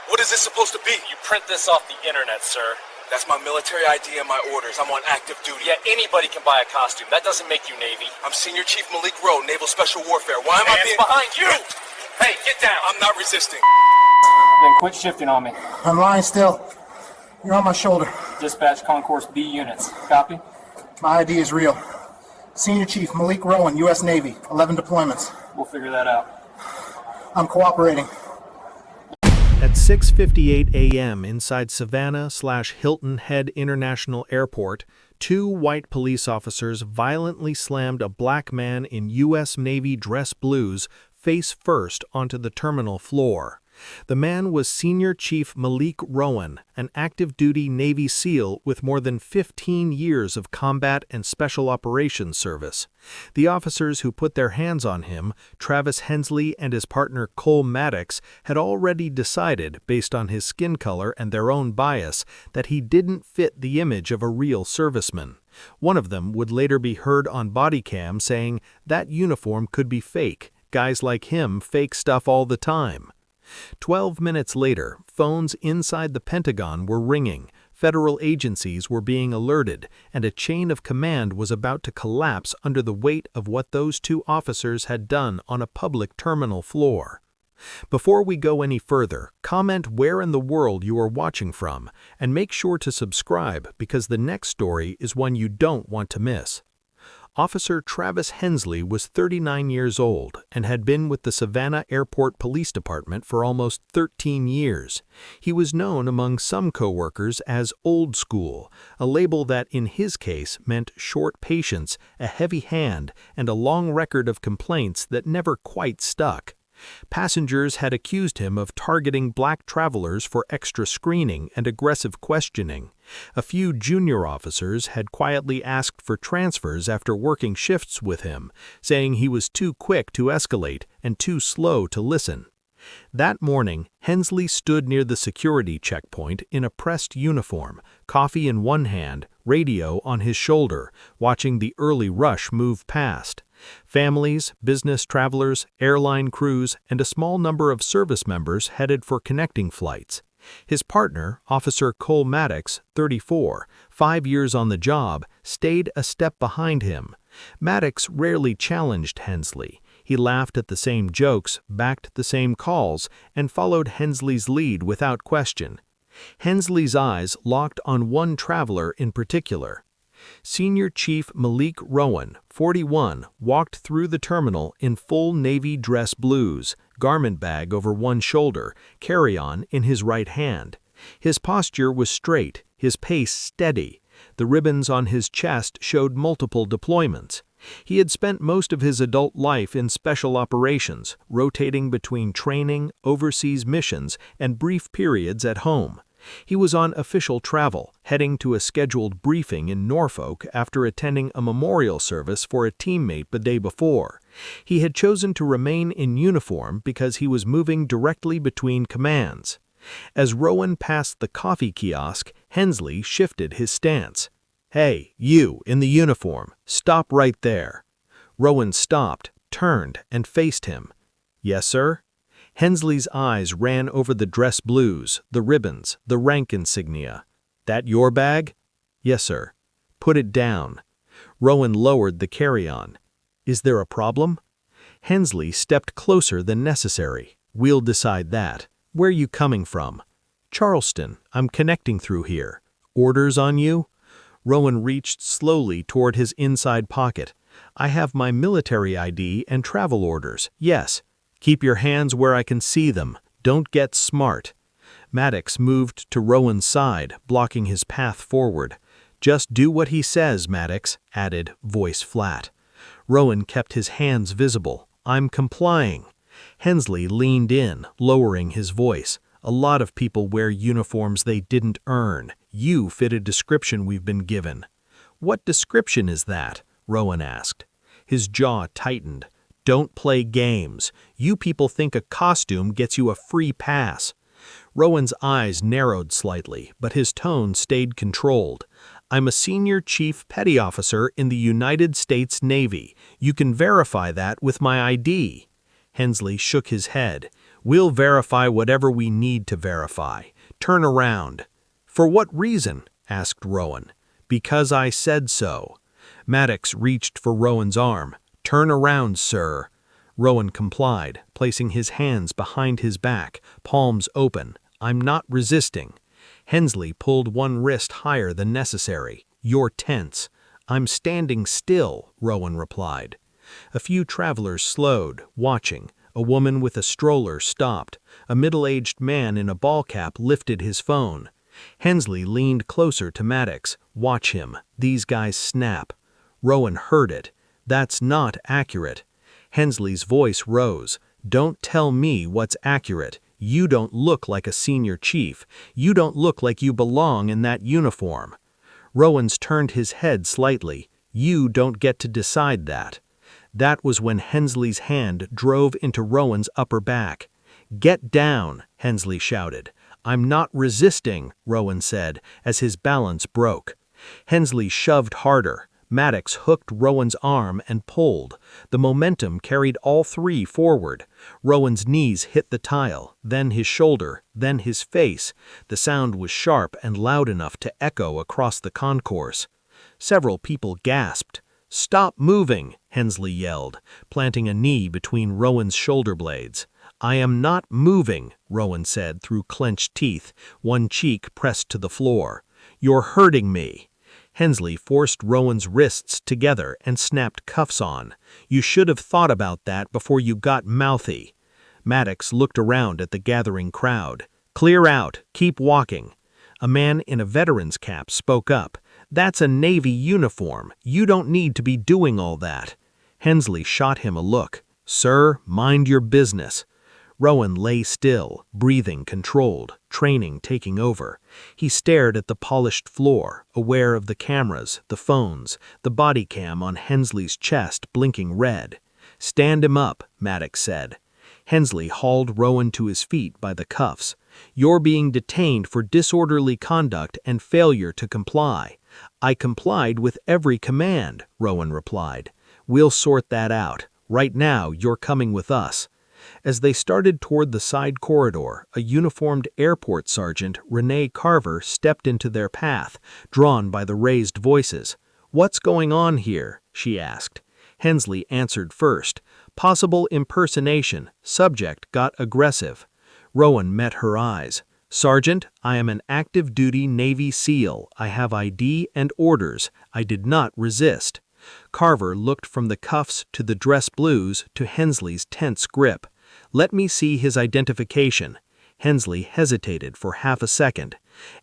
What is this supposed to be? You print this off the internet, sir. That's my military ID and my orders. I'm on active duty. Yeah, anybody can buy a costume. That doesn't make you Navy. I'm Senior Chief Malik Rowe, Naval Special Warfare. Why am I being... behind you! Hey, get down! I'm not resisting. Then quit shifting on me. I'm lying still. You're on my shoulder. Dispatch Concourse B units. Copy? My ID is real. Senior Chief Malik Rowan, U.S. Navy. 11 deployments. We'll figure that out. I'm cooperating. At 6:58 a.m. inside Savannah/Hilton Head International Airport, two white police officers violently slammed a black man in U.S. Navy dress blues face first onto the terminal floor. The man was Senior Chief Malik Rowan, an active-duty Navy SEAL with more than 15 years of combat and special operations service. The officers who put their hands on him, Travis Hensley and his partner Cole Maddox, had already decided, based on his skin color and their own bias, that he didn't fit the image of a real serviceman. One of them would later be heard on body cam saying that uniform could be fake. Guys like him fake stuff all the time. 12 minutes later, phones inside the Pentagon were ringing, federal agencies were being alerted, and a chain of command was about to collapse under the weight of what those two officers had done on a public terminal floor. Before we go any further, comment where in the world you are watching from, and make sure to subscribe because the next story is one you don't want to miss. Officer Travis Hensley was 39 years old and had been with the Savannah Airport Police Department for almost 13 years. He was known among some coworkers as old school, a label that in his case meant short patience, a heavy hand, and a long record of complaints that never quite stuck. Passengers had accused him of targeting black travelers for extra screening and aggressive questioning. A few junior officers had quietly asked for transfers after working shifts with him, saying he was too quick to escalate and too slow to listen. That morning, Hensley stood near the security checkpoint in a pressed uniform, coffee in one hand, radio on his shoulder, watching the early rush move past. Families, business travelers, airline crews, and a small number of service members headed for connecting flights. His partner, Officer Cole Maddox, 34, 5 years on the job, stayed a step behind him. Maddox rarely challenged Hensley. He laughed at the same jokes, backed the same calls, and followed Hensley's lead without question. Hensley's eyes locked on one traveler in particular. Senior Chief Malik Rowan, 41, walked through the terminal in full Navy dress blues, garment bag over one shoulder, carry-on in his right hand. His posture was straight, his pace steady. The ribbons on his chest showed multiple deployments. He had spent most of his adult life in special operations, rotating between training, overseas missions, and brief periods at home. He was on official travel, heading to a scheduled briefing in Norfolk after attending a memorial service for a teammate the day before. He had chosen to remain in uniform because he was moving directly between commands. As Rowan passed the coffee kiosk, Hensley shifted his stance. "Hey, you in the uniform, stop right there." Rowan stopped, turned, and faced him. "Yes, sir?" Hensley's eyes ran over the dress blues, the ribbons, the rank insignia. "That your bag?" "Yes, sir." "Put it down." Rowan lowered the carry-on. "Is there a problem?" Hensley stepped closer than necessary. "We'll decide that. Where you coming from?" "Charleston. I'm connecting through here." "Orders on you?" Rowan reached slowly toward his inside pocket. "I have my military ID and travel orders, yes." "Keep your hands where I can see them. Don't get smart." Maddox moved to Rowan's side, blocking his path forward. "Just do what he says, Maddox," added, voice flat. Rowan kept his hands visible. "I'm complying." Hensley leaned in, lowering his voice. "A lot of people wear uniforms they didn't earn. You fit a description we've been given." "What description is that?" Rowan asked. His jaw tightened. "Don't play games. You people think a costume gets you a free pass." Rowan's eyes narrowed slightly, but his tone stayed controlled. "I'm a senior chief petty officer in the United States Navy. You can verify that with my ID." Hensley shook his head. We'll verify whatever we need to verify. Turn around. For what reason? Asked Rowan. Because I said so. Maddox reached for Rowan's arm. Turn around, sir. Rowan complied, placing his hands behind his back, palms open. I'm not resisting. Hensley pulled one wrist higher than necessary. You're tense. I'm standing still, Rowan replied. A few travelers slowed, watching. A woman with a stroller stopped. A middle-aged man in a ball cap lifted his phone. Hensley leaned closer to Maddox. Watch him. These guys snap. Rowan heard it. That's not accurate. Hensley's voice rose. Don't tell me what's accurate. You don't look like a senior chief. You don't look like you belong in that uniform. Rowan's turned his head slightly. You don't get to decide that. That was when Hensley's hand drove into Rowan's upper back. Get down, Hensley shouted. I'm not resisting, Rowan said, as his balance broke. Hensley shoved harder. Maddox hooked Rowan's arm and pulled. The momentum carried all three forward. Rowan's knees hit the tile, then his shoulder, then his face. The sound was sharp and loud enough to echo across the concourse. Several people gasped. Stop moving, Hensley yelled, planting a knee between Rowan's shoulder blades. I am not moving, Rowan said through clenched teeth, one cheek pressed to the floor. You're hurting me. Hensley forced Rowan's wrists together and snapped cuffs on. You should have thought about that before you got mouthy. Maddox looked around at the gathering crowd. Clear out. Keep walking. A man in a veteran's cap spoke up. That's a Navy uniform. You don't need to be doing all that. Hensley shot him a look. Sir, mind your business. Rowan lay still, breathing controlled, training taking over. He stared at the polished floor, aware of the cameras, the phones, the body cam on Hensley's chest blinking red. Stand him up, Maddox said. Hensley hauled Rowan to his feet by the cuffs. You're being detained for disorderly conduct and failure to comply. I complied with every command, Rowan replied. We'll sort that out. Right now, you're coming with us. As they started toward the side corridor, a uniformed airport sergeant, Renee Carver, stepped into their path, drawn by the raised voices. What's going on here? She asked. Hensley answered first. Possible impersonation. Subject got aggressive. Rowan met her eyes. Sergeant, I am an active-duty Navy SEAL. I have ID and orders. I did not resist. Carver looked from the cuffs to the dress blues to Hensley's tense grip. Let me see his identification. Hensley hesitated for half a second.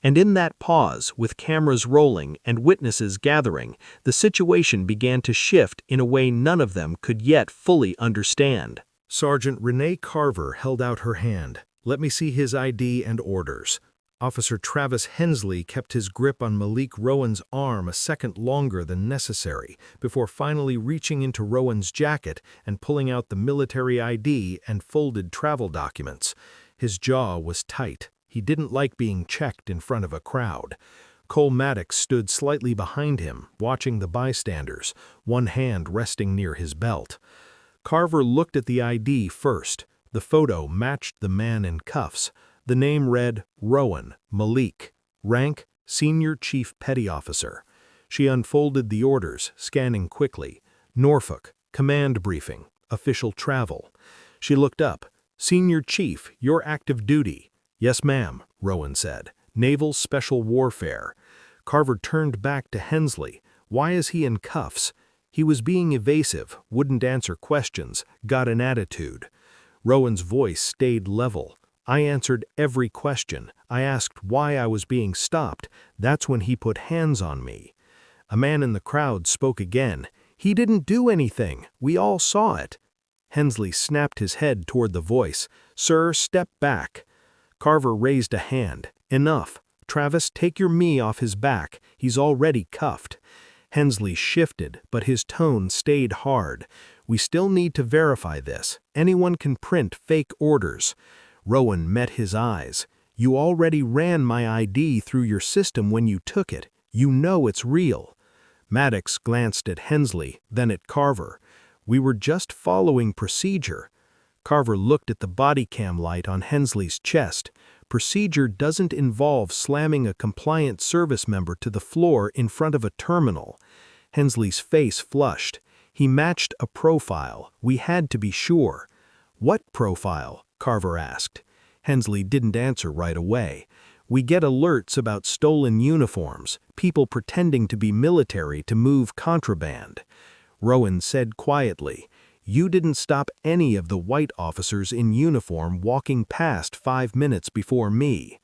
And in that pause, with cameras rolling and witnesses gathering, the situation began to shift in a way none of them could yet fully understand. Sergeant Renee Carver held out her hand. Let me see his ID and orders. Officer Travis Hensley kept his grip on Malik Rowan's arm a second longer than necessary before finally reaching into Rowan's jacket and pulling out the military ID and folded travel documents. His jaw was tight. He didn't like being checked in front of a crowd. Cole Maddox stood slightly behind him, watching the bystanders, one hand resting near his belt. Carver looked at the ID first. The photo matched the man in cuffs. The name read Rowan Malik. Rank, Senior Chief Petty Officer. She unfolded the orders, scanning quickly. Norfolk, command briefing, official travel. She looked up. Senior Chief, you're active duty. Yes, ma'am, Rowan said. Naval Special Warfare. Carver turned back to Hensley. Why is he in cuffs? He was being evasive, wouldn't answer questions, got an attitude. Rowan's voice stayed level. I answered every question. I asked why I was being stopped. That's when he put hands on me. A man in the crowd spoke again. He didn't do anything. We all saw it. Hensley snapped his head toward the voice. Sir, step back. Carver raised a hand. Enough. Travis, take your me off his back. He's already cuffed. Hensley shifted, but his tone stayed hard. We still need to verify this. Anyone can print fake orders. Rowan met his eyes. You already ran my ID through your system when you took it. You know it's real. Maddox glanced at Hensley, then at Carver. We were just following procedure. Carver looked at the body cam light on Hensley's chest. Procedure doesn't involve slamming a compliant service member to the floor in front of a terminal. Hensley's face flushed. He matched a profile. We had to be sure. What profile? Carver asked. Hensley didn't answer right away. We get alerts about stolen uniforms, people pretending to be military to move contraband. Rowan said quietly, "You didn't stop any of the white officers in uniform walking past 5 minutes before me."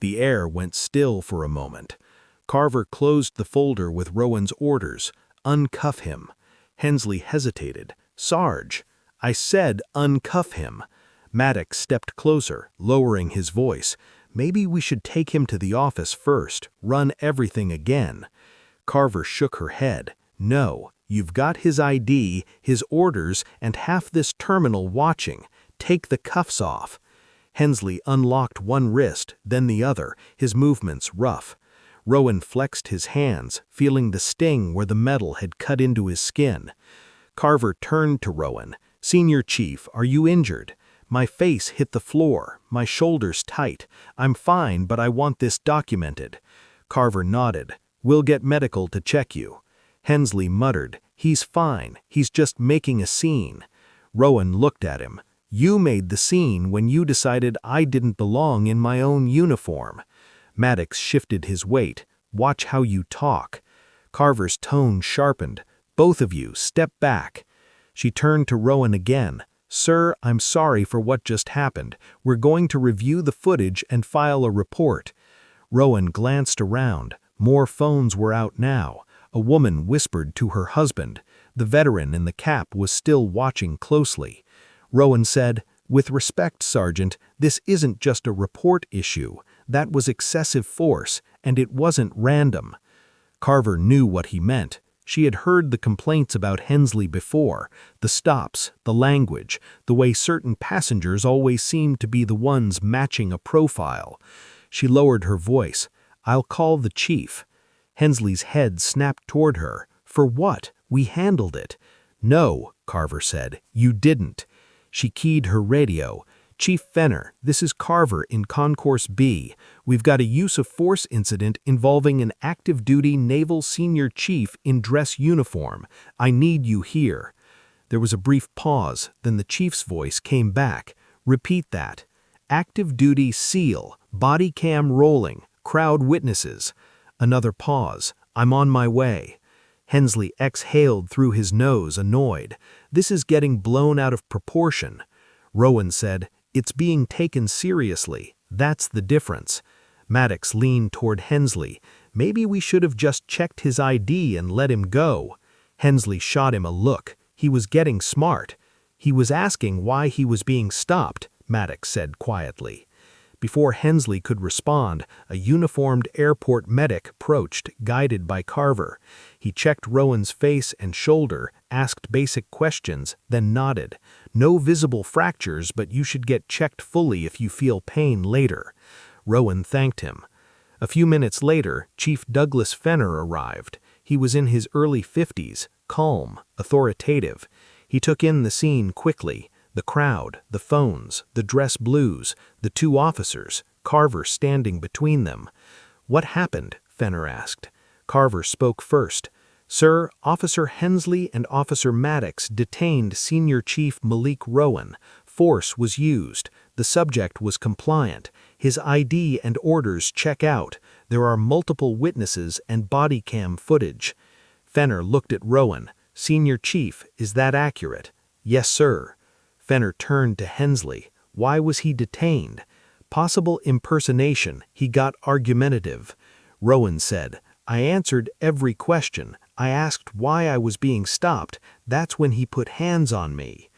The air went still for a moment. Carver closed the folder with Rowan's orders, "Uncuff him." Hensley hesitated. "Sarge." "I said uncuff him." Maddox stepped closer, lowering his voice. "Maybe we should take him to the office first, run everything again." Carver shook her head. "No, you've got his ID, his orders, and half this terminal watching. Take the cuffs off." Hensley unlocked one wrist, then the other, his movements rough. Rowan flexed his hands, feeling the sting where the metal had cut into his skin. Carver turned to Rowan. "Senior Chief, are you injured?" "My face hit the floor, my shoulders tight. I'm fine, but I want this documented." Carver nodded. "We'll get medical to check you." Hensley muttered, "He's fine, he's just making a scene." Rowan looked at him. "You made the scene when you decided I didn't belong in my own uniform." Maddox shifted his weight. "Watch how you talk." Carver's tone sharpened. "Both of you, step back." She turned to Rowan again. "Sir, I'm sorry for what just happened. We're going to review the footage and file a report." Rowan glanced around. More phones were out now. A woman whispered to her husband. The veteran in the cap was still watching closely. Rowan said, "With respect, Sergeant, this isn't just a report issue. That was excessive force, and it wasn't random." Carver knew what he meant. She had heard the complaints about Hensley before, the stops, the language, the way certain passengers always seemed to be the ones matching a profile. She lowered her voice. "I'll call the chief." Hensley's head snapped toward her. "For what? We handled it." "No," Carver said, "you didn't." She keyed her radio. "Chief Fenner, this is Carver in Concourse B. We've got a use of force incident involving an active-duty naval senior chief in dress uniform. I need you here." There was a brief pause, then the chief's voice came back. "Repeat that." "Active-duty SEAL, body cam rolling, crowd witnesses." Another pause. "I'm on my way." Hensley exhaled through his nose, annoyed. "This is getting blown out of proportion." Rowan said, "It's being taken seriously. That's the difference." Maddox leaned toward Hensley. "Maybe we should have just checked his ID and let him go." Hensley shot him a look. He was getting smart. "He was asking why he was being stopped," Maddox said quietly. Before Hensley could respond, a uniformed airport medic approached, guided by Carver. He checked Rowan's face and shoulder, asked basic questions, then nodded. "No visible fractures, but you should get checked fully if you feel pain later." Rowan thanked him. A few minutes later, Chief Douglas Fenner arrived. He was in his early 50s, calm, authoritative. He took in the scene quickly. The crowd, the phones, the dress blues, the two officers, Carver standing between them. "What happened?" Fenner asked. Carver spoke first. "Sir, Officer Hensley and Officer Maddox detained Senior Chief Malik Rowan. Force was used. The subject was compliant. His ID and orders check out. There are multiple witnesses and body cam footage." Fenner looked at Rowan. "Senior Chief, is that accurate?" "Yes, sir." Fenner turned to Hensley. "Why was he detained?" "Possible impersonation. He got argumentative." Rowan said, "I answered every question. I asked why I was being stopped. That's when he put hands on me."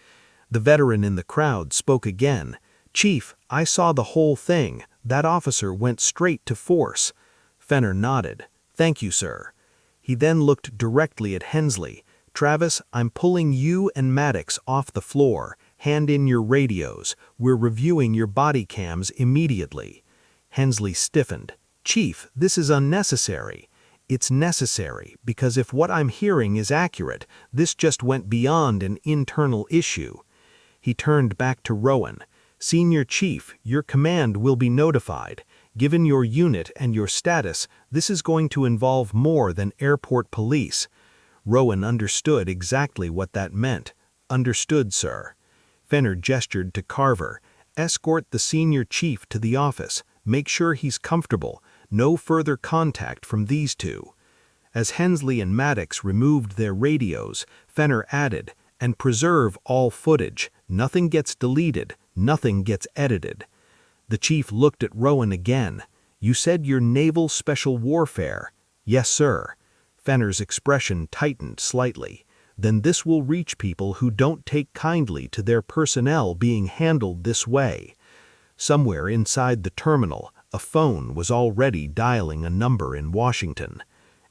The veteran in the crowd spoke again. "Chief, I saw the whole thing. That officer went straight to force." Fenner nodded. "Thank you, sir." He then looked directly at Hensley. "Travis, I'm pulling you and Maddox off the floor. Hand in your radios. We're reviewing your body cams immediately." Hensley stiffened. "Chief, this is unnecessary." "It's necessary, because if what I'm hearing is accurate, this just went beyond an internal issue." He turned back to Rowan. "Senior Chief, your command will be notified. Given your unit and your status, this is going to involve more than airport police." Rowan understood exactly what that meant. "Understood, sir." Fenner gestured to Carver. "Escort the Senior Chief to the office. Make sure he's comfortable. No further contact from these two." As Hensley and Maddox removed their radios, Fenner added, "And preserve all footage. Nothing gets deleted, nothing gets edited." The chief looked at Rowan again. "You said you're Naval Special Warfare." "Yes, sir." Fenner's expression tightened slightly. "Then this will reach people who don't take kindly to their personnel being handled this way." Somewhere inside the terminal, a phone was already dialing a number in Washington.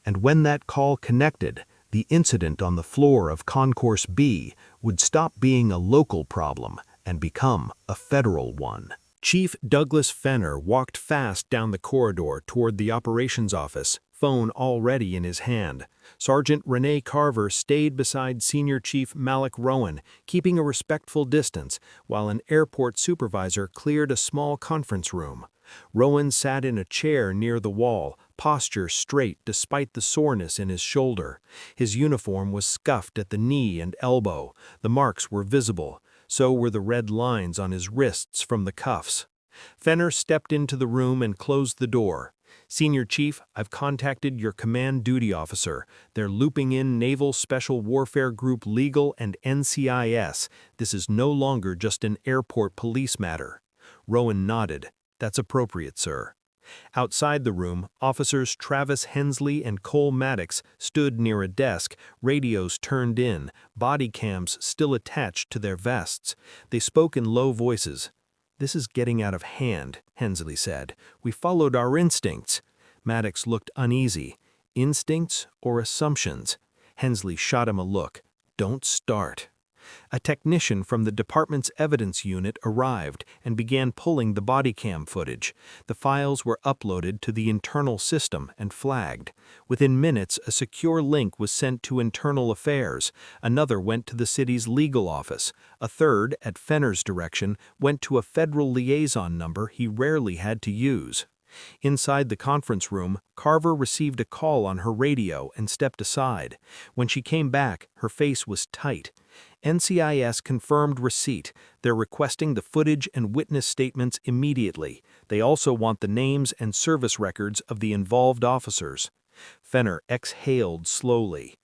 And when that call connected, the incident on the floor of Concourse B would stop being a local problem and become a federal one. Chief Douglas Fenner walked fast down the corridor toward the operations office, phone already in his hand. Sergeant Renee Carver stayed beside Senior Chief Malik Rowan, keeping a respectful distance, while an airport supervisor cleared a small conference room. Rowan sat in a chair near the wall, posture straight despite the soreness in his shoulder. His uniform was scuffed at the knee and elbow. The marks were visible. So were the red lines on his wrists from the cuffs. Fenner stepped into the room and closed the door. "Senior Chief, I've contacted your command duty officer. They're looping in Naval Special Warfare Group Legal and NCIS. This is no longer just an airport police matter." Rowan nodded. "That's appropriate, sir." Outside the room, officers Travis Hensley and Cole Maddox stood near a desk, radios turned in, body cams still attached to their vests. They spoke in low voices. "This is getting out of hand," Hensley said. "We followed our instincts." Maddox looked uneasy. "Instincts or assumptions?" Hensley shot him a look. "Don't start." A technician from the department's evidence unit arrived and began pulling the body cam footage. The files were uploaded to the internal system and flagged. Within minutes, a secure link was sent to Internal Affairs. Another went to the city's legal office. A third, at Fenner's direction, went to a federal liaison number he rarely had to use. Inside the conference room, Carver received a call on her radio and stepped aside. When she came back, her face was tight. NCIS confirmed receipt. They're requesting the footage and witness statements immediately. They also want the names and service records of the involved officers. Fenner exhaled slowly.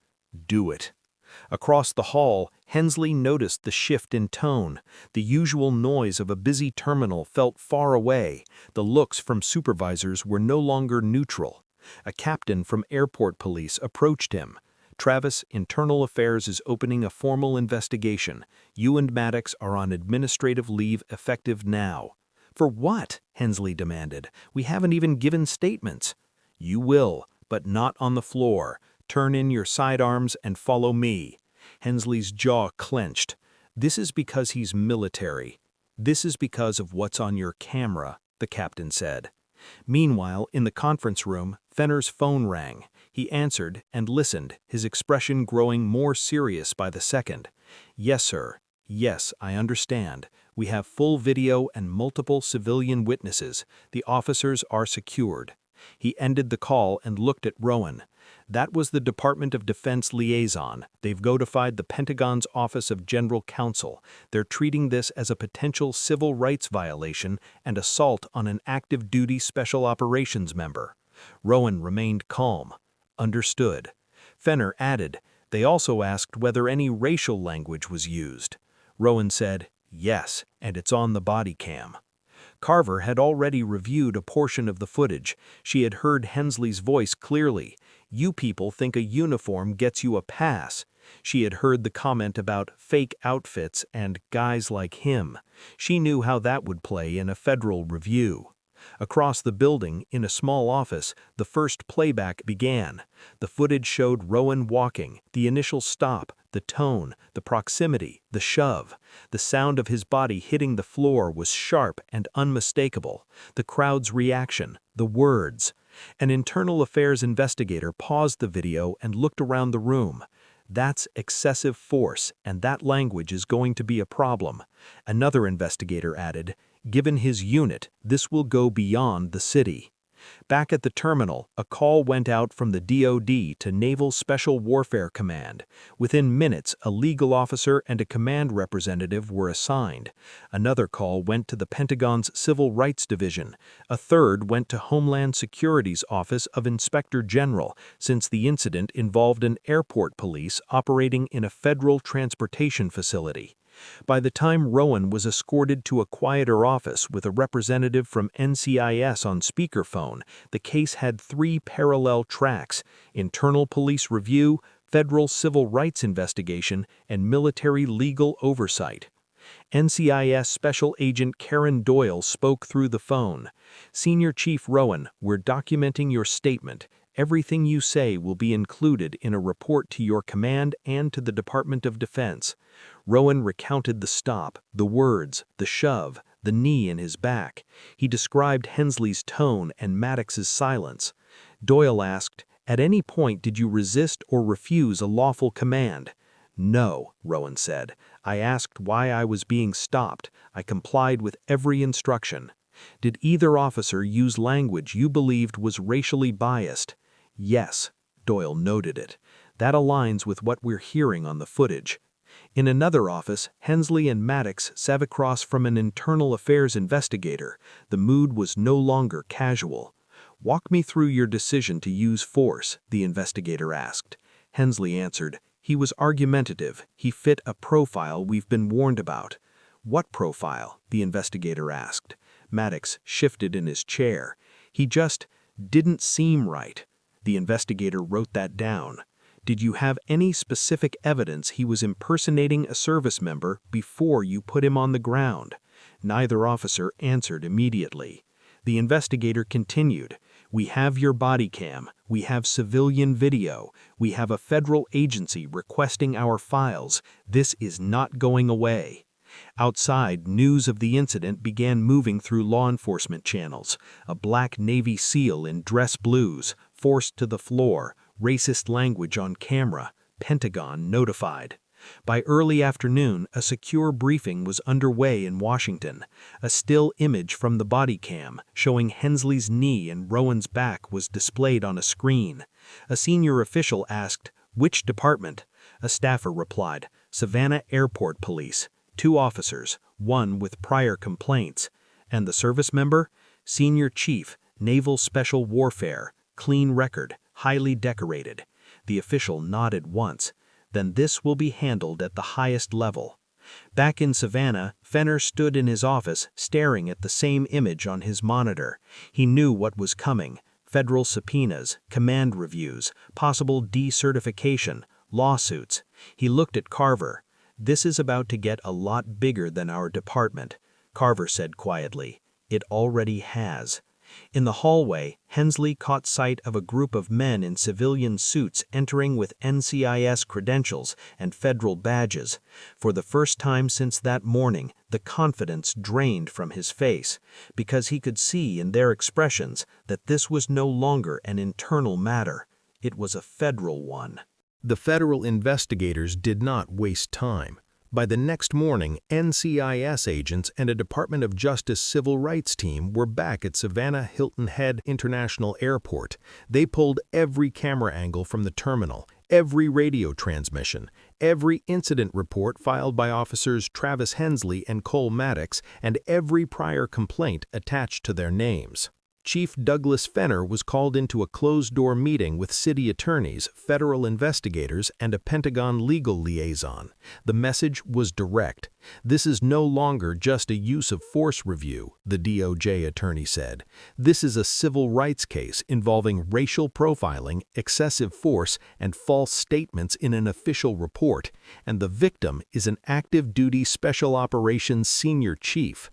"Do it." Across the hall, Hensley noticed the shift in tone. The usual noise of a busy terminal felt far away. The looks from supervisors were no longer neutral. A captain from airport police approached him. "Travis, Internal Affairs is opening a formal investigation. You and Maddox are on administrative leave effective now." "For what?" Hensley demanded. "We haven't even given statements." "You will, but not on the floor. Turn in your sidearms and follow me." Hensley's jaw clenched. "This is because he's military. This is because of what's on your camera," the captain said. Meanwhile, in the conference room, Fenner's phone rang. He answered and listened, his expression growing more serious by the second. "Yes, sir. Yes, I understand. We have full video and multiple civilian witnesses. The officers are secured." He ended the call and looked at Rowan. "That was the Department of Defense liaison. They've notified the Pentagon's Office of General Counsel. They're treating this as a potential civil rights violation and assault on an active duty special operations member." Rowan remained calm. "Understood." Fenner added, "They also asked whether any racial language was used." Rowan said, "Yes, and it's on the body cam." Carver had already reviewed a portion of the footage. She had heard Hensley's voice clearly. "You people think a uniform gets you a pass." She had heard the comment about fake outfits and guys like him. She knew how that would play in a federal review. Across the building, in a small office, the first playback began. The footage showed Rowan walking, the initial stop, the tone, the proximity, the shove. The sound of his body hitting the floor was sharp and unmistakable. The crowd's reaction, the words. An internal affairs investigator paused the video and looked around the room. That's excessive force, and that language is going to be a problem. Another investigator added, given his unit, this will go beyond the city. Back at the terminal, a call went out from the DoD to Naval Special Warfare Command. Within minutes, a legal officer and a command representative were assigned. Another call went to the Pentagon's Civil Rights Division. A third went to Homeland Security's Office of Inspector General, since the incident involved an airport police operating in a federal transportation facility. By the time Rowan was escorted to a quieter office with a representative from NCIS on speakerphone, the case had 3 parallel tracks: internal police review, federal civil rights investigation, and military legal oversight. NCIS Special Agent Karen Doyle spoke through the phone. "Senior Chief Rowan, we're documenting your statement. Everything you say will be included in a report to your command and to the Department of Defense." Rowan recounted the stop, the words, the shove, the knee in his back. He described Hensley's tone and Maddox's silence. Doyle asked, "At any point did you resist or refuse a lawful command?" "No," Rowan said. "I asked why I was being stopped. I complied with every instruction." "Did either officer use language you believed was racially biased?" "Yes." Doyle noted it. "That aligns with what we're hearing on the footage." In another office, Hensley and Maddox sat across from an internal affairs investigator. The mood was no longer casual. "Walk me through your decision to use force," the investigator asked. Hensley answered, "He was argumentative. He fit a profile we've been warned about." "What profile?" the investigator asked. Maddox shifted in his chair. "He just didn't seem right." The investigator wrote that down. "Did you have any specific evidence he was impersonating a service member before you put him on the ground?" Neither officer answered immediately. The investigator continued, "We have your body cam. We have civilian video. We have a federal agency requesting our files. This is not going away." Outside, news of the incident began moving through law enforcement channels. A black Navy SEAL in dress blues, forced to the floor, racist language on camera, Pentagon notified. By early afternoon, a secure briefing was underway in Washington. A still image from the body cam, showing Hensley's knee and Rowan's back, was displayed on a screen. A senior official asked, "Which department?" A staffer replied, "Savannah Airport Police. 2 officers, 1 with prior complaints." "And the service member?" "Senior Chief, Naval Special Warfare. Clean record, highly decorated." The official nodded once. "Then this will be handled at the highest level." Back in Savannah, Fenner stood in his office staring at the same image on his monitor. He knew what was coming: federal subpoenas, command reviews, possible decertification, lawsuits. He looked at Carver. "This is about to get a lot bigger than our department." Carver said quietly, "It already has." In the hallway, Hensley caught sight of a group of men in civilian suits entering with NCIS credentials and federal badges. For the first time since that morning, the confidence drained from his face, because he could see in their expressions that this was no longer an internal matter. It was a federal one. The federal investigators did not waste time. By the next morning, NCIS agents and a Department of Justice civil rights team were back at Savannah Hilton Head International Airport. They pulled every camera angle from the terminal, every radio transmission, every incident report filed by officers Travis Hensley and Cole Maddox, and every prior complaint attached to their names. Chief Douglas Fenner was called into a closed-door meeting with city attorneys, federal investigators, and a Pentagon legal liaison. The message was direct. "This is no longer just a use of force review," the DOJ attorney said. "This is a civil rights case involving racial profiling, excessive force, and false statements in an official report, and the victim is an active duty special operations senior chief."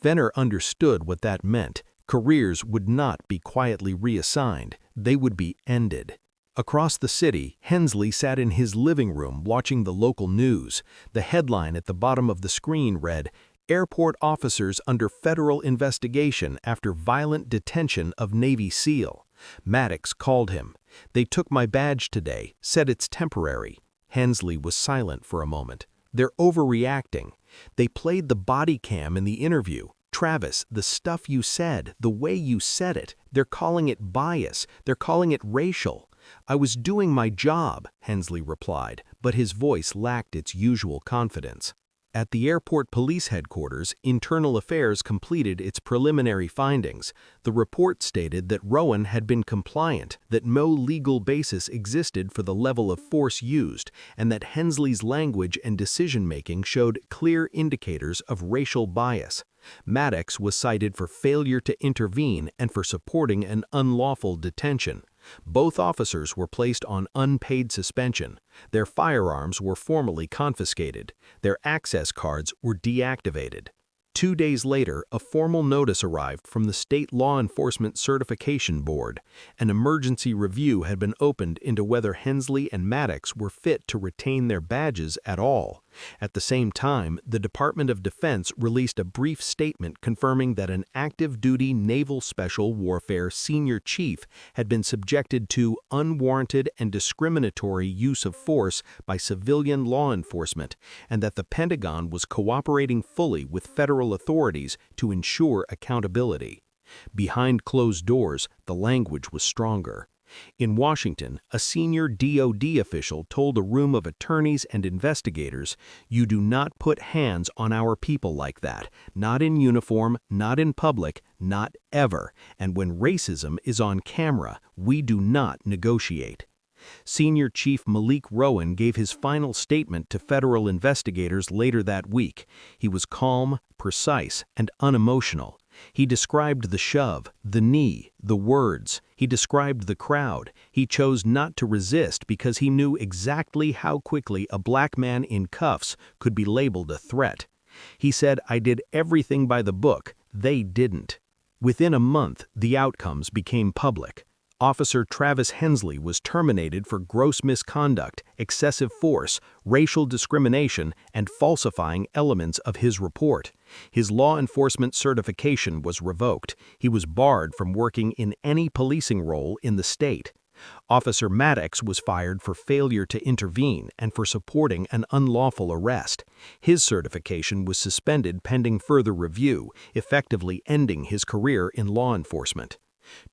Fenner understood what that meant. Careers would not be quietly reassigned, they would be ended. Across the city, Hensley sat in his living room watching the local news. The headline at the bottom of the screen read, "Airport officers under federal investigation after violent detention of Navy SEAL." Maddox called him. "They took my badge today, said it's temporary." Hensley was silent for a moment. "They're overreacting. They played the body cam in the interview. Travis, the stuff you said, the way you said it, they're calling it bias, they're calling it racial." "I was doing my job," Hensley replied, but his voice lacked its usual confidence. At the airport police headquarters, Internal Affairs completed its preliminary findings. The report stated that Rowan had been compliant, that no legal basis existed for the level of force used, and that Hensley's language and decision-making showed clear indicators of racial bias. Maddox was cited for failure to intervene and for supporting an unlawful detention. Both officers were placed on unpaid suspension. Their firearms were formally confiscated. Their access cards were deactivated. 2 days later, a formal notice arrived from the State Law Enforcement Certification Board. An emergency review had been opened into whether Hensley and Maddox were fit to retain their badges at all. At the same time, the Department of Defense released a brief statement confirming that an active-duty Naval Special Warfare senior chief had been subjected to unwarranted and discriminatory use of force by civilian law enforcement, and that the Pentagon was cooperating fully with federal authorities to ensure accountability. Behind closed doors, the language was stronger. In Washington, a senior DoD official told a room of attorneys and investigators, "You do not put hands on our people like that, not in uniform, not in public, not ever, and when racism is on camera, we do not negotiate." Senior Chief Malik Rowan gave his final statement to federal investigators later that week. He was calm, precise, and unemotional. He described the shove, the knee, the words. He described the crowd. He chose not to resist because he knew exactly how quickly a black man in cuffs could be labeled a threat. He said, "I did everything by the book. They didn't." Within a month, the outcomes became public. Officer Travis Hensley was terminated for gross misconduct, excessive force, racial discrimination, and falsifying elements of his report. His law enforcement certification was revoked. He was barred from working in any policing role in the state. Officer Maddox was fired for failure to intervene and for supporting an unlawful arrest. His certification was suspended pending further review, effectively ending his career in law enforcement.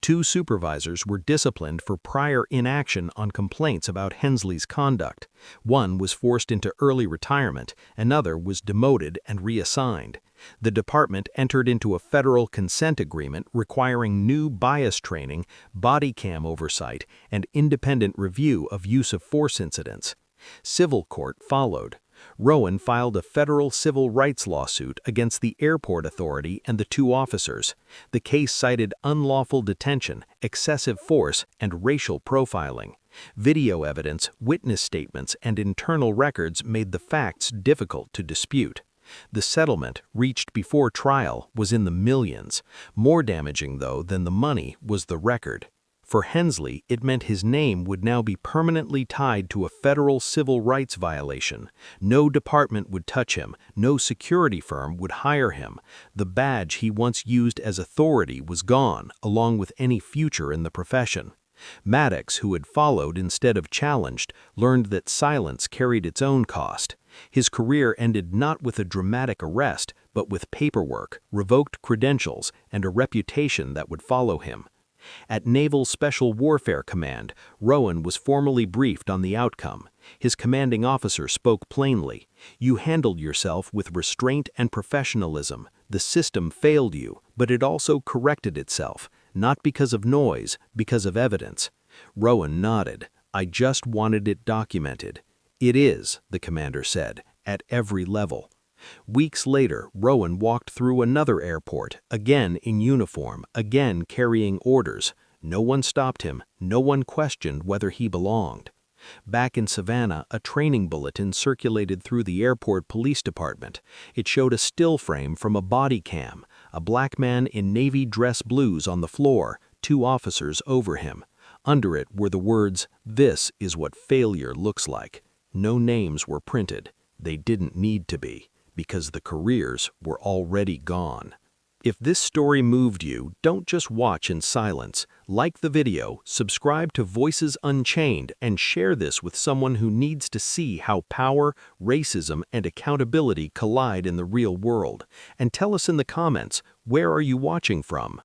2 supervisors were disciplined for prior inaction on complaints about Hensley's conduct. One was forced into early retirement, another was demoted and reassigned. The department entered into a federal consent agreement requiring new bias training, body cam oversight, and independent review of use of force incidents. Civil court followed. Rowan filed a federal civil rights lawsuit against the airport authority and the 2 officers. The case cited unlawful detention, excessive force, and racial profiling. Video evidence, witness statements, and internal records made the facts difficult to dispute. The settlement, reached before trial, was in the millions. More damaging, though, than the money was the record. For Hensley, it meant his name would now be permanently tied to a federal civil rights violation. No department would touch him, no security firm would hire him. The badge he once used as authority was gone, along with any future in the profession. Maddox, who had followed instead of challenged, learned that silence carried its own cost. His career ended not with a dramatic arrest, but with paperwork, revoked credentials, and a reputation that would follow him. At Naval Special Warfare Command, Rowan was formally briefed on the outcome. His commanding officer spoke plainly. "You handled yourself with restraint and professionalism. The system failed you, but it also corrected itself, not because of noise, because of evidence." Rowan nodded. "I just wanted it documented." "It is," the commander said, "at every level." Weeks later, Rowan walked through another airport, again in uniform, again carrying orders. No one stopped him, no one questioned whether he belonged. Back in Savannah, a training bulletin circulated through the airport police department. It showed a still frame from a body cam, a black man in navy dress blues on the floor, 2 officers over him. Under it were the words, "This is what failure looks like." No names were printed. They didn't need to be, because the careers were already gone. If this story moved you, don't just watch in silence. Like the video, subscribe to Voices Unchained, and share this with someone who needs to see how power, racism, and accountability collide in the real world. And tell us in the comments, where are you watching from?